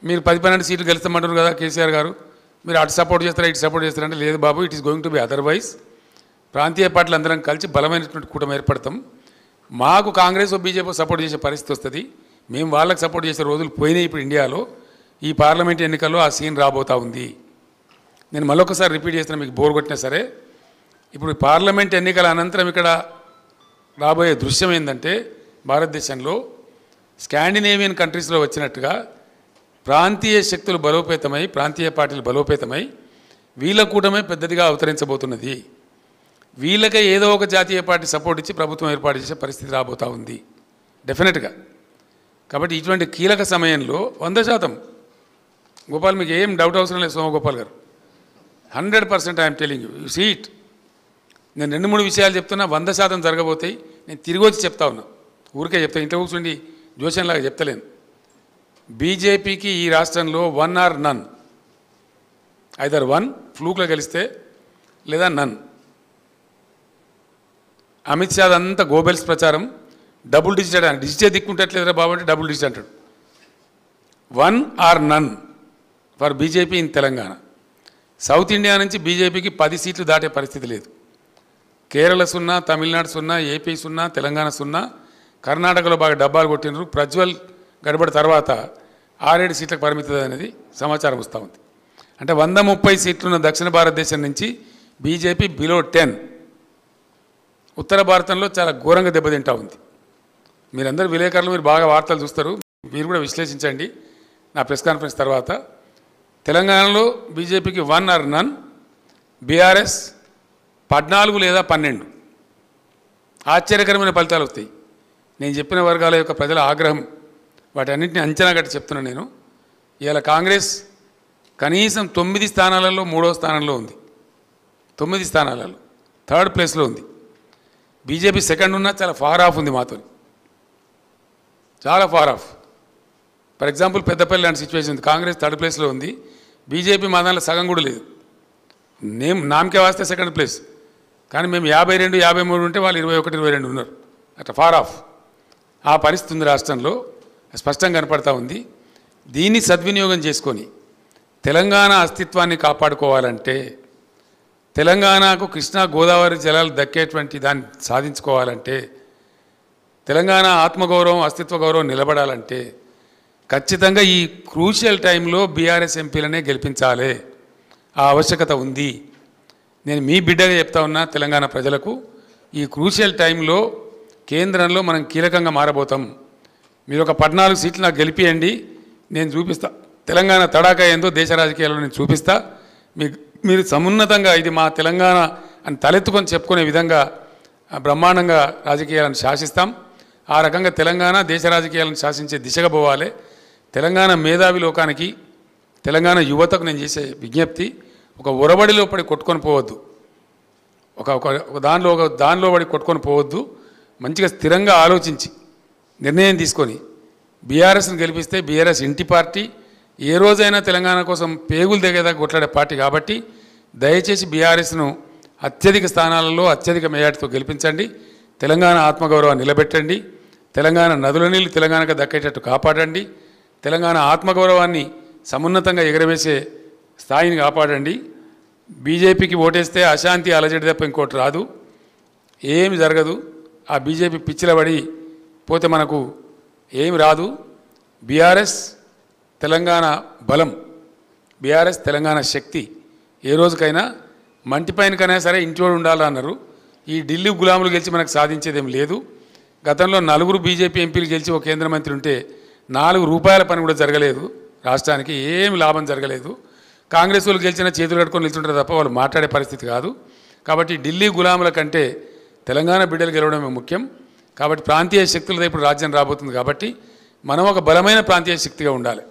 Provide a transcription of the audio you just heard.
మీరు 10-12 సీట్లు గెలుస్తామంటారు కదా కేసీఆర్ గారు, మీరు అటు సపోర్ట్ చేస్తారా ఇటు సపోర్ట్ చేస్తారంటే లేదు బాబు, it is going to be otherwise. ప్రాంతీయ పార్టీలు అందరం కలిసి బలమైనటువంటి కూటమి ఏర్పడతాం. మాకు కాంగ్రెస్ బీజేపీ సపోర్ట్ చేసే పరిస్థితి వస్తుంది, మేము వాళ్ళకి సపోర్ట్ చేసే రోజులు పోయినాయి. ఇప్పుడు ఇండియాలో ఈ పార్లమెంట్ ఎన్నికల్లో ఆ సీన్ రాబోతూ ఉంది. నేను మళ్ళొకసారి రిపీట్ చేస్తున్నా, మీకు బోర్ కొట్టినా సరే. ఇప్పుడు పార్లమెంట్ ఎన్నికల అనంతరం ఇక్కడ రాబోయే దృశ్యం ఏంటంటే, భారతదేశంలో స్కాండినేవియన్ కంట్రీస్లో వచ్చినట్టుగా ప్రాంతీయ శక్తులు బలోపేతమై, ప్రాంతీయ పార్టీలు బలోపేతమై వీళ్ళ కూటమే పెద్దదిగా అవతరించబోతున్నది. వీళ్ళకే ఏదో ఒక జాతీయ పార్టీ సపోర్ట్ ఇచ్చి ప్రభుత్వం ఏర్పాటు చేసే పరిస్థితి రాబోతూ ఉంది డెఫినెట్గా. కాబట్టి ఇటువంటి కీలక సమయంలో 100% గోపాల్, మీకు ఏం డౌట్ అవసరం లేదు సోమగోపాల్ గారు, 100% I'm telling you see it. నేను 2-3 విషయాలు చెప్తున్నా, 100% జరగబోతాయి. నేను తిరిగి వచ్చి చెప్తా ఉన్నా, ఊరికే చెప్తా, ఇంట్లో కూర్చుండి జోషన్లాగా చెప్తలేను. బీజేపీకి ఈ రాష్ట్రంలో 1 or none, ఐదర్ 1 ఫ్లూక్లో గెలిస్తే లేదా నన్. అమిత్ షా అంతా గోబెల్స్ ప్రచారం, డబుల్ డిజిట్ అని, డిజిటే దిక్కుంటట్లేదురా బాబు అంటే డబుల్ డిజిట్ అంటాడు. 1 or none for BJP in Telangana. South India నుంచి బీజేపీకి 10 సీట్లు దాటే పరిస్థితి లేదు. కేరళ 0, తమిళనాడు 0, ఏపీ 0, తెలంగాణ 0, కర్ణాటకలో బాగా డబ్బాలు కొట్టినారు. ప్రజ్వల్ గడబడి తర్వాత 6-7 సీట్లకు పరిమితం అనేది సమాచారం వస్తూ ఉంది. అంటే 130 సీట్లున్న దక్షిణ భారతదేశం నుంచి బీజేపీ బిలో 10. ఉత్తర భారతంలో చాలా ఘోరంగా దెబ్బతింటా ఉంది. మీరందరూ విలేకరులు, మీరు బాగా వార్తలు చూస్తారు, మీరు కూడా విశ్లేషించండి నా ప్రెస్ కాన్ఫరెన్స్ తర్వాత. తెలంగాణలో బీజేపీకి 1 or none, బీఆర్ఎస్ 14 లేదా 12. ఆశ్చర్యకరమైన ఫలితాలు వస్తాయి. నేను చెప్పిన వర్గాల యొక్క ప్రజల ఆగ్రహం, వాటన్నింటినీ అంచనా కట్టి చెప్తున్నాను నేను. ఇవాళ కాంగ్రెస్ కనీసం 9 స్థానాలలో 3వ స్థానంలో ఉంది, 9 స్థానాలలో 3rd ప్లేస్లో ఉంది. బీజేపీ సెకండ్ ఉన్నా చాలా ఫార్ ఆఫ్ ఉంది మాతో, చాలా far off. For example Peddapalli లాంటి సిచ్యువేషన్ ఉంది, కాంగ్రెస్ 3rd ప్లేస్లో ఉంది, బీజేపీ మా దాంట్లో సగం కూడా లేదు. నామకే వాస్తే సెకండ్ ప్లేస్, కానీ మేము 52, 53 ఉంటే వాళ్ళు 21, 22 ఉన్నారు. అట్లా ఫార్ ఆఫ్ ఆ పరిస్థితి ఉంది రాష్ట్రంలో, స్పష్టంగా కనపడతా ఉంది. దీన్ని సద్వినియోగం చేసుకొని తెలంగాణ అస్తిత్వాన్ని కాపాడుకోవాలంటే, తెలంగాణకు కృష్ణా గోదావరి జలాలు దక్కేటువంటి దాన్ని సాధించుకోవాలంటే, తెలంగాణ ఆత్మగౌరవం అస్తిత్వ గౌరవం నిలబడాలంటే ఖచ్చితంగా ఈ క్రూషియల్ టైంలో బీఆర్ఎస్ ఎంపీలనే గెలిపించాలి. ఆ ఆవశ్యకత ఉంది. నేను మీ బిడ్డగా చెప్తా ఉన్నా తెలంగాణ ప్రజలకు, ఈ క్రూషియల్ టైంలో కేంద్రంలో మనం కీలకంగా మారబోతాం. మీరు ఒక 14 సీట్లు నాకు గెలిపియండి, నేను చూపిస్తా తెలంగాణ తడాకా ఏందో దేశ రాజకీయాల్లో నేను చూపిస్తా. మీరు సమున్నతంగా ఇది మా తెలంగాణ అని తలెత్తుకొని చెప్పుకునే విధంగా బ్రహ్మాండంగా రాజకీయాలను శాసిస్తాం. ఆ రకంగా తెలంగాణ దేశ రాజకీయాలను శాసించే దిశగా పోవాలి. తెలంగాణ మేధావి లోకానికి, తెలంగాణ యువతకు నేను చేసే విజ్ఞప్తి, ఒక ఒరబడిలో పడి కొట్టుకొని పోవద్దు, ఒక దానిలో పడి కొట్టుకొని పోవద్దు. మంచిగా స్థిరంగా ఆలోచించి నిర్ణయం తీసుకొని బీఆర్ఎస్ని గెలిపిస్తే, బీఆర్ఎస్ ఇంటి పార్టీ, ఏ రోజైనా తెలంగాణ కోసం పేగులు దిగేదాకా కొట్లాడే పార్టీ కాబట్టి దయచేసి బీఆర్ఎస్ను అత్యధిక స్థానాలలో అత్యధిక మెజార్టీతో గెలిపించండి. తెలంగాణ ఆత్మగౌరవాన్ని నిలబెట్టండి. తెలంగాణ నదుల నీళ్ళు తెలంగాణకు దక్కేటట్టు కాపాడండి. తెలంగాణ ఆత్మగౌరవాన్ని సమున్నతంగా ఎగరవేసే స్థాయిని కాపాడండి. బీజేపీకి ఓటేస్తే అశాంతి అలజడి తప్ప ఇంకోటి రాదు, ఏమి జరగదు. ఆ బీజేపీ పిచ్చిల పడి పోతే మనకు ఏమి రాదు. బీఆర్ఎస్ తెలంగాణ బలం, బీఆర్ఎస్ తెలంగాణ శక్తి. ఏ రోజుకైనా మంటిపైనకైనా సరే ఇంట్లో ఉండాలన్నారు. ఈ ఢిల్లీ గులాములు గెలిచి మనకు సాధించేదేం లేదు. గతంలో 4 బీజేపీ ఎంపీలు గెలిచి ఒక కేంద్ర మంత్రి ఉంటే 4 రూపాయల పని కూడా జరగలేదు, రాష్ట్రానికి ఏమి లాభం జరగలేదు. కాంగ్రెస్ వాళ్ళు గెలిచిన చేతులు కట్టుకొని నిల్చుంటారు తప్ప వాళ్ళు మాట్లాడే పరిస్థితి కాదు. కాబట్టి ఢిల్లీ గులాముల కంటే తెలంగాణ బిడ్డలు గెలవడమే ముఖ్యం. కాబట్టి ప్రాంతీయ శక్తులతో ఇప్పుడు రాజ్యం రాబోతుంది కాబట్టి మనం ఒక బలమైన ప్రాంతీయ శక్తిగా ఉండాలి.